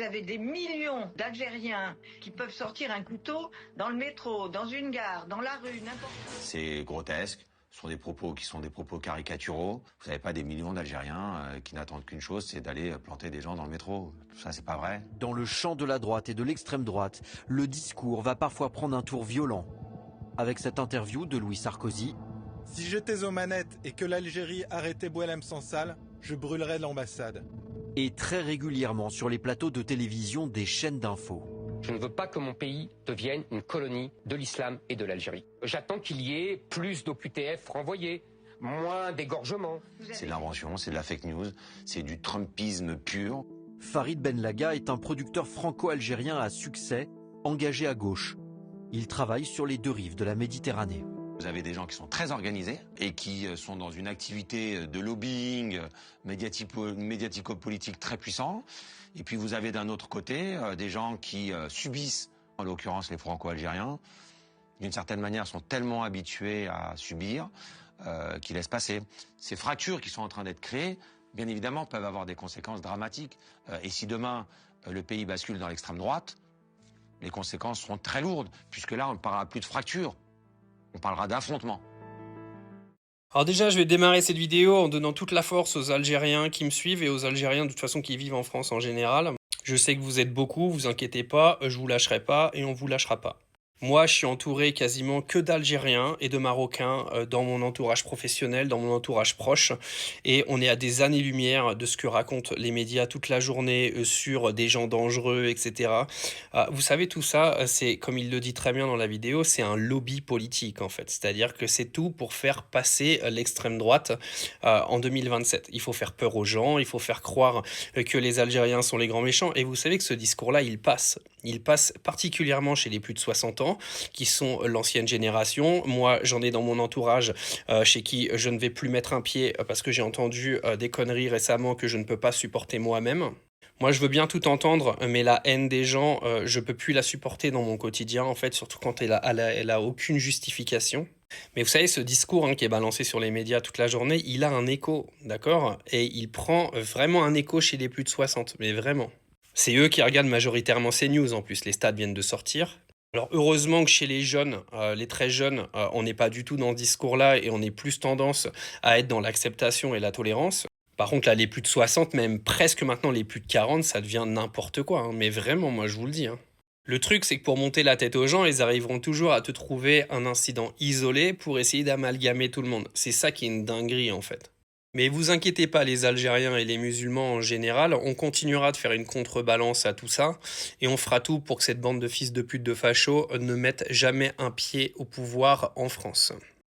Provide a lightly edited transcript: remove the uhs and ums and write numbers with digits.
Vous avez des millions d'Algériens qui peuvent sortir un couteau dans le métro, dans une gare, dans la rue, n'importe où. C'est grotesque. Ce sont des propos qui sont des propos caricaturaux. Vous n'avez pas des millions d'Algériens qui n'attendent qu'une chose, c'est d'aller planter des gens dans le métro. Tout ça, c'est pas vrai. Dans le champ de la droite et de l'extrême droite, le discours va parfois prendre un tour violent. Avec cette interview de Louis Sarkozy. Si j'étais aux manettes et que l'Algérie arrêtait Boualem Sansal, je brûlerais l'ambassade. Et très régulièrement sur les plateaux de télévision des chaînes d'infos. Je ne veux pas que mon pays devienne une colonie de l'islam et de l'Algérie. J'attends qu'il y ait plus d'OQTF renvoyés, moins d'égorgements. C'est de l'invention, c'est de la fake news, c'est du trumpisme pur. Farid Benlaga est un producteur franco-algérien à succès, engagé à gauche. Il travaille sur les deux rives de la Méditerranée. Vous avez des gens qui sont très organisés et qui sont dans une activité de lobbying médiatico-politique très puissant. Et puis vous avez d'un autre côté des gens qui subissent, en l'occurrence les franco-algériens, d'une certaine manière sont tellement habitués à subir qu'ils laissent passer. Ces fractures qui sont en train d'être créées, bien évidemment, peuvent avoir des conséquences dramatiques. Et si demain le pays bascule dans l'extrême droite, les conséquences seront très lourdes, puisque là on ne parlera plus de fractures. On parlera d'affrontement. Alors déjà, je vais démarrer cette vidéo en donnant toute la force aux Algériens qui me suivent et aux Algériens de toute façon qui vivent en France en général. Je sais que vous êtes beaucoup, vous inquiétez pas, je vous lâcherai pas et on vous lâchera pas. Moi, je suis entouré quasiment que d'Algériens et de Marocains dans mon entourage professionnel, dans mon entourage proche. Et on est à des années-lumière de ce que racontent les médias toute la journée sur des gens dangereux, etc. Vous savez, tout ça, c'est, comme il le dit très bien dans la vidéo, c'est un lobby politique, en fait. C'est-à-dire que c'est tout pour faire passer l'extrême droite en 2027. Il faut faire peur aux gens, il faut faire croire que les Algériens sont les grands méchants. Et vous savez que ce discours-là, il passe. Il passe particulièrement chez les plus de 60 ans, qui sont l'ancienne génération. Moi, j'en ai dans mon entourage chez qui je ne vais plus mettre un pied parce que j'ai entendu des conneries récemment que je ne peux pas supporter moi-même. Moi, je veux bien tout entendre, mais la haine des gens, je peux plus la supporter dans mon quotidien, en fait, surtout quand elle a aucune justification. Mais vous savez, ce discours qui est balancé sur les médias toute la journée, il a un écho, d'accord? Et il prend vraiment un écho chez les plus de 60, mais vraiment. C'est eux qui regardent majoritairement ces news, en plus, les stats viennent de sortir. Alors heureusement que chez les jeunes, les très jeunes, on n'est pas du tout dans ce discours-là et on est plus tendance à être dans l'acceptation et la tolérance. Par contre, là, les plus de 60, même presque maintenant les plus de 40, ça devient n'importe quoi. Mais vraiment, moi, je vous le dis. Le truc, c'est que pour monter la tête aux gens, ils arriveront toujours à te trouver un incident isolé pour essayer d'amalgamer tout le monde. C'est ça qui est une dinguerie, en fait. Mais vous inquiétez pas, les Algériens et les musulmans en général, on continuera de faire une contrebalance à tout ça et on fera tout pour que cette bande de fils de pute de fachos ne mette jamais un pied au pouvoir en France.